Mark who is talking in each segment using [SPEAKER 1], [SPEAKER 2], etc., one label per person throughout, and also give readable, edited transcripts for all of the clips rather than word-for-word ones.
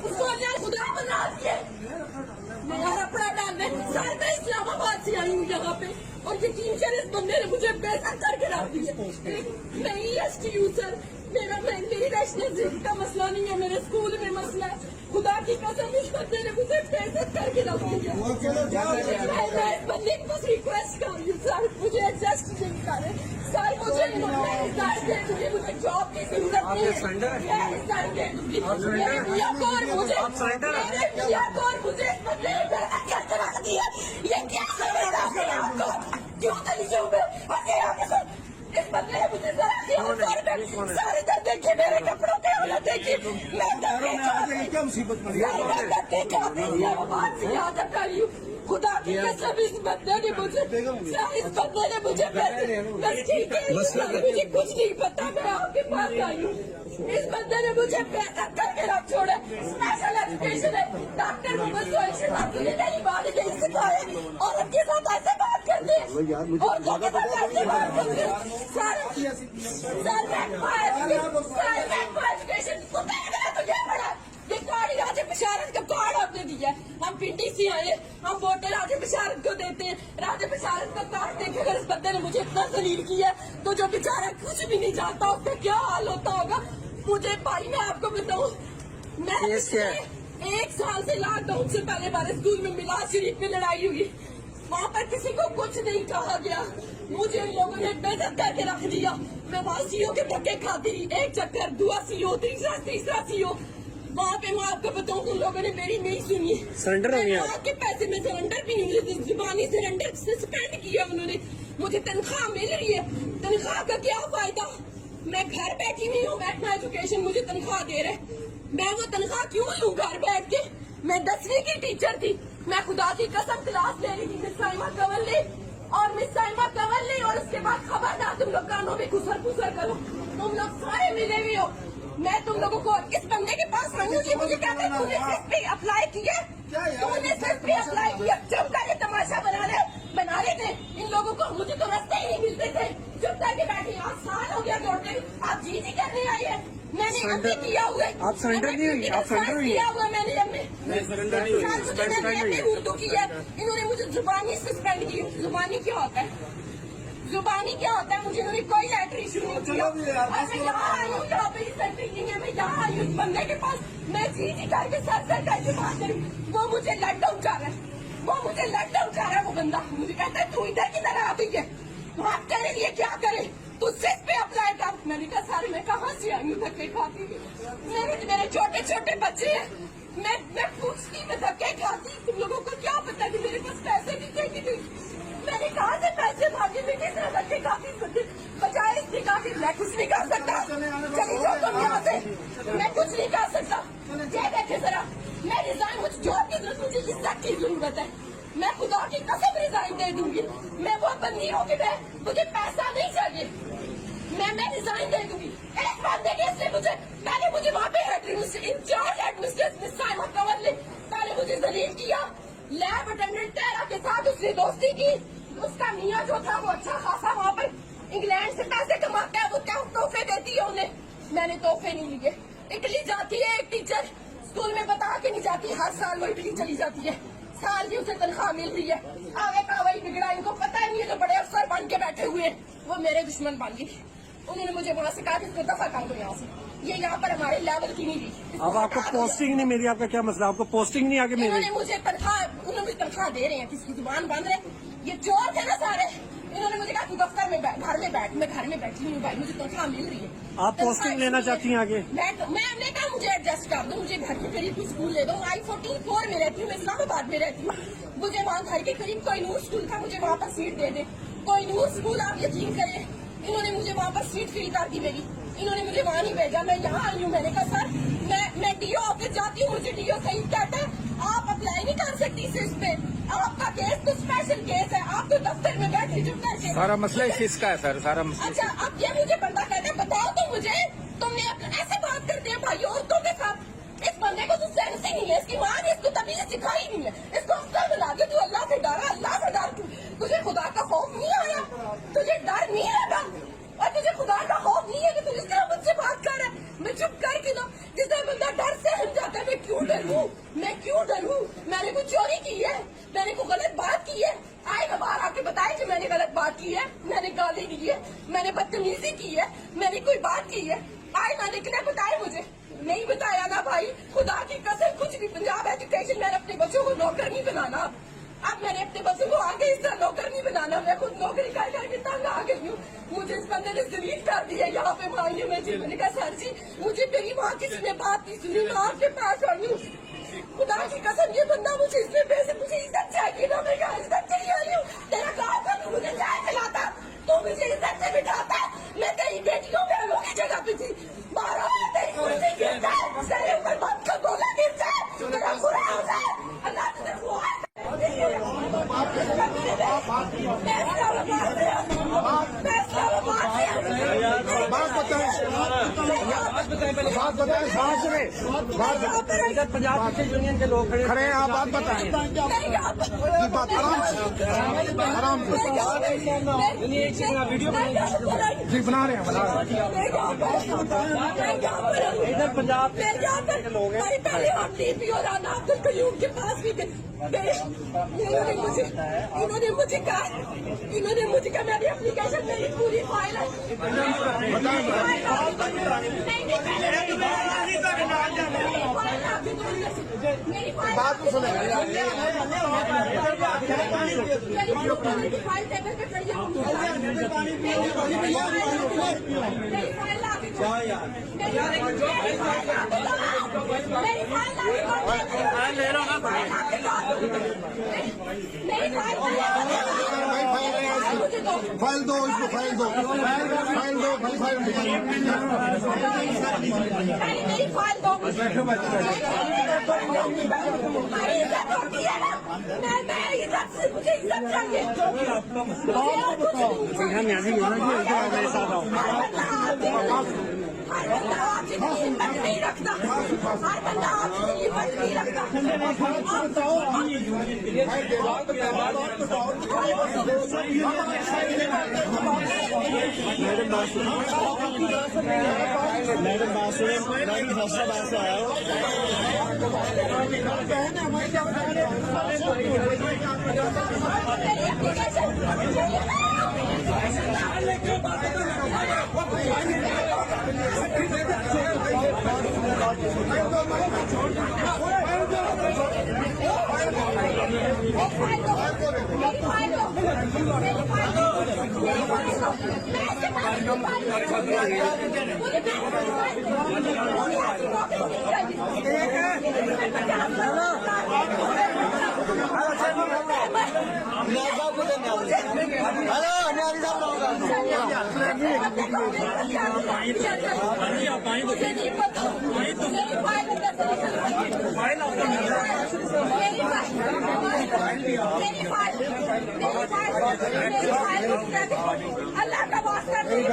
[SPEAKER 1] उसको अल्लाह खुदा बना दिए। मैं यार अपना डाल सर मैं इस्लामाबाद से आई हूँ यहाँ पे और ये टीचर इस बंदे ने मुझे पैसा करके रख दिए। नहीं एसटीयू सर, मेरी नेशनलिटी का मसला नहीं है, मेरे स्कूल में मसला है। खुदा की कसम इस बंदे ने मुझे पैसा करके रख दिया। मैं इस बंदे की बस रिक्वेस्ट कर रही हूँ सर, मुझे एडजस्ट नहीं करे सर, मुझे मुझे जॉब की जरूरत नहीं है। सर दे दूंगी मेरे भैया को और मुझे मेरे भैया को और मुझे इस बंदे ने पैसा करके रख दिया। ये क्या है आपको? क्यों तरीके में इस बंदे ने मुझे सर इधर देखिए, मेरे कपड़ों के हालत देखिए, मैं
[SPEAKER 2] क्या मुसीबत पड़ी?
[SPEAKER 1] याद कर खुदा की कसम इस बंदे ने मुझे बस ठीक है, मुझे कुछ नहीं पता, मैं आपके पास आई हूँ। इस बंदे ने मुझे पैसा करके रख छोड़ा। स्पेशल एजुकेशन है, डॉक्टर मोहम्मद सोहेल शहजाद ने मेरी बात नहीं सिखाया और उनके साथ ऐसे बात करते हैं और के साथ ऐसे बात करते हैं। एजुकेशन तुझे पड़ा ये कार्ड राजे बशारत का कार्ड आपने दिया है। हम पीटीसी आए, हम वोटर राजे बशारत को देते हैं। राजे बशारत का कार्ड देखे अगर इस बंदे ने मुझे इतना जलील किया तो जो बेचारा कुछ भी नहीं जानता उसका क्या हाल होता होगा। मुझे भाई मैं आपको बताऊं, मैं 1 साल से लॉकडाउन से पहले हमारे स्कूल में मिलाद शरीफ में लड़ाई हुई, वहाँ पर किसी को कुछ नहीं कहा गया, मुझे इन लोगों ने बेइज्जत करके रख दिया। मैं वहाँ सीओ के धक्के खाती रही, एक चक्कर, दूसरा सीओ, तीसरा सीओ। वहाँ पे मैं आपको बताऊँ उन लोगों ने मेरी नहीं सुनी,
[SPEAKER 3] सरेंडर हो गया
[SPEAKER 1] के पैसे में सरेंडर भी नहीं, मुझे जुबानी सरेंडर सस्पेंड किया उन्होंने। मुझे तनख्वाह मिल रही है, तनख्वाह का क्या फायदा? मैं घर बैठी हुई हूँ, अपना एजुकेशन मुझे तनख्वाह दे रहे, मैं वो तनख्वाह क्यों लूँ घर बैठ के? मैं 10वीं की टीचर थी, मैं खुदा की कसम क्लास ले रही थी मिस साइमा कंवल और उसके बाद खबरदार तुम लोग कानों में घुसर करो, तुम लोग सारे मिले हुए हो। मैं तुम लोगों को इस बंदे के पास मंगूंगी, मुझे कहते हैं तूने SSP अप्लाई किया, तूने SSP अप्लाई किया, चुप करके तमाशा बना रहे थे इन लोगों को, मुझे तो रास्ते ही नहीं मिलते थे, चुप करके बैठे। 8 साल हो गया दौड़ते, आप जी करने आई है, मैंने अभी किया हुआ है,
[SPEAKER 3] आप सरेंडर नहीं हुई, आप सरेंडर
[SPEAKER 1] किया हुआ मैंने उर्दू किया, इन्होंने मुझे जुबानी सस्पेंड की। जुबानी क्या होता है? जुबानी क्या होता है? मुझे इन्होंने कोई लेटर इशू नहीं किया। मैं यहाँ आई हूँ, यहाँ पे सेंट्री है, मैं यहाँ आई हूँ इस बंदे के पास, मैं जी करके सर करके बात करूँ, वो मुझे लॉकडाउन कर रहा है, वो बंदा मुझे कहता है तू इधर की तरह आ गई है, आप तेरे लिए क्या करे, तू सिर्फ पे अप्लाई कर। मैंने कहा सर मैं कहाँ से आई हूँ धक्के खाती, मेरे छोटे छोटे बच्चे हैं, मैं पूछती मैं धक्के खाती, तुम लोगों को क्या पता कि मेरे पास पैसे नहीं थे, मैंने कहा से पैसे मांगे, मैं किस तरह धक्के खाती, बजाय इसने कहा कि मैं कुछ नहीं कर सकता, चली जाओ तुम यहाँ से, मैं कुछ नहीं कर सकता। क्या देखे जरा, मैं रिजाइन, मुझे जॉब की जरूरत, मुझे इज्जत की जरूरत है, मैं खुदा की कसम रिजाइन दे दूंगी। मैं वो बंदी हूँ कि मुझे पैसा नहीं चाहिए, मैं रिजाइन दे दूंगी। एक बात देखिए, इसने मुझे वहाँ पे incharge administration miss Saima Kanwal ने पहले मुझे जलील किया, लैब अटेंडेंट टेरा के साथ उसने दोस्ती की, उसका मियाँ जो था वो अच्छा खासा वहाँ पर इंग्लैंड से पैसे कमाता है, वो क्या तोहफे देती है उन्हें, मैंने तोहफे नहीं लिए। इटली जाती है एक टीचर, स्कूल में बता के नहीं जाती, हर साल वो इटली चली जाती है, साल की उसे तनख्वाह मिल रही है, आगे का वही बिगड़ा, इनको पता ही नहीं है, जो बड़े अफसर बन के बैठे हुए वो मेरे दुश्मन बन गए। उन्होंने मुझे वहाँ से कहा कि इसको दफा कर दो यहाँ से, ये यहाँ पर हमारे लेवल की नहीं थी।
[SPEAKER 3] अब आपको पोस्टिंग नहीं मिली, आपका क्या मसला? आपको पोस्टिंग नहीं आगे मिली?
[SPEAKER 1] उन्होंने मुझे तनख्वाह दे रहे हैं, किसकी जुबान बंद रहे, ये चोर थे ना सारे, इन्होंने मुझे कहा तू दफ्तर में बैठ, घर में बैठ, मैं घर में बैठी हूँ भाई, मुझे तनख्वाह मिल रही है।
[SPEAKER 3] आप पोस्टिंग लेना चाहती हैं आगे?
[SPEAKER 1] मैंने कहा मुझे एडजस्ट कर दो, मुझे घर के करीब स्कूल ले दो, I-14 में रहती हूँ, मैं इस्लामाबाद में रहती हूँ, मुझे वहाँ घर के करीब कोई नूर स्कूल था, मुझे वहाँ पर सीट दे दे, कोई नूर स्कूल, आप यकीन करें इन्होंने मुझे वहाँ पर सीट फिल कर दी मेरी, इन्होंने मुझे वहाँ नहीं भेजा, मैं यहाँ आई हूँ। मैंने कहा सर मैं DO ऑफिस जाती हूँ, मुझे DO सही कहता है आप अप्लाई नहीं कर सकती इस पे, आपका केस तो स्पेशल केस है, आप तो दफ्तर में बैठे चुप करके,
[SPEAKER 2] सारा मसला इस चीज का है सर, सारा मसला।
[SPEAKER 1] अच्छा अब ये मुझे बंदा कहता है बताओ तो मुझे, तुमने ऐसे बात करते हैं भाई औरतों के साथ, इस बंदे को तो सेंस ही नहीं है, इसकी माँ ने इसको तमीज सिखाई नहीं है, इसको अफसर बना के तू अल्लाह से डर, तुझे खुदा का खौफ नहीं आया, तुझे डर नहीं लगा, और तुझे खुदा का खौफ नहीं है कि तू इस तरह मुझसे बात कर रहा है। मैं चुप करके ना, जिससे बंदा डर से मैं क्यों डरूं? मैं क्यों डरूं? मैंने कुछ चोरी की है? मैंने कोई गलत बात की है? आए मैं बाहर आके बताए कि मैंने गलत बात की है, मैंने गाली दी है, मैंने बदतमीजी की है, मैंने कोई बात की है? आए मालिक ने बताए मुझे? नहीं बताया ना भाई, खुदा की कसम कुछ भी। पंजाब एजुकेशन, मैंने अपने बच्चों को नौकर नहीं बनाना। अब मैंने अपने बच्चों को आगे इस तरह नौकर नहीं बनाना। मैं खुद नौकरी कर करके तंग आ गई हूँ। मुझे इस बंदे ने जलील कर दिया यहाँ पे मायने में जी। मैंने कहा सर जी, मुझे मेरी माँ किसी ने बात नहीं सुनी, मैं आपके पास आई हूँ। खुदा की कसम ये बंदा मुझे इसमें पैसे, मुझे इज्जत चाहिए ना। मैं कहा इज्जत चाहिए आई हूँ। तेरा गाँव का तू मुझे चाय खिलाता, तो मुझे इज्जत से बिठाता। मैं तेरी बेटियों बहनों की जगह पे थी। मारो तेरी कुर्सी गिर जाए, तेरे ऊपर मत का गोला गिर जाए, तेरा बुरा हो जाए। अल्लाह तुझे वो
[SPEAKER 3] बात बताएं, इधर पंजाब क्रिकेट यूनियन के लोग खड़े हैं, आप बात बताएं।
[SPEAKER 1] ये
[SPEAKER 4] बात आराम से
[SPEAKER 3] वीडियो
[SPEAKER 4] जी बना रहे हैं
[SPEAKER 3] इधर पंजाब
[SPEAKER 1] के लोग हैं। पहले हम टीपी और राना अब्दुल कयूम के पास भी गए। इन्होंने मुझे कहा मैंने एप्लीकेशन मेरी पूरी फाइल
[SPEAKER 4] बात तो सुने
[SPEAKER 1] फाइल टेबल पे पड़ी
[SPEAKER 4] फाइल दो इसको, फाइल दो भाई, फाइल
[SPEAKER 1] मेरी फाइल दो। हमारी इज्जत होती है ना, मैं इज्जत से, मुझे इज्जत चाहिए। हर बंदा आपसे हिम्मत नहीं रखता, हर बंदा आपसे हिम्मत नहीं रखता।
[SPEAKER 4] मैडम बात सुने, मैडम फैसलाबाद से आया हेलो न्यारी साहब
[SPEAKER 1] मुझे नहीं पता, मेरी फाइल अल्लाह का वास्ता मेरी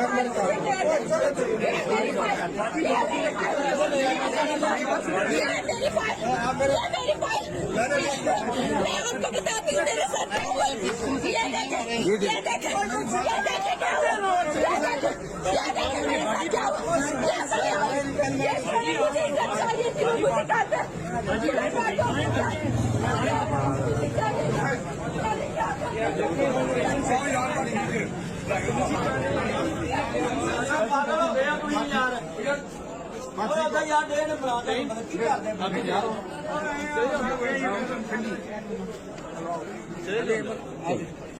[SPEAKER 1] फाइल मैं आपको बताती हूँ मेरे साथ ये देखे मेरे साथ क्या हुआ। मुझे इज्जत चाहिए थी, मुझे कहते
[SPEAKER 4] यार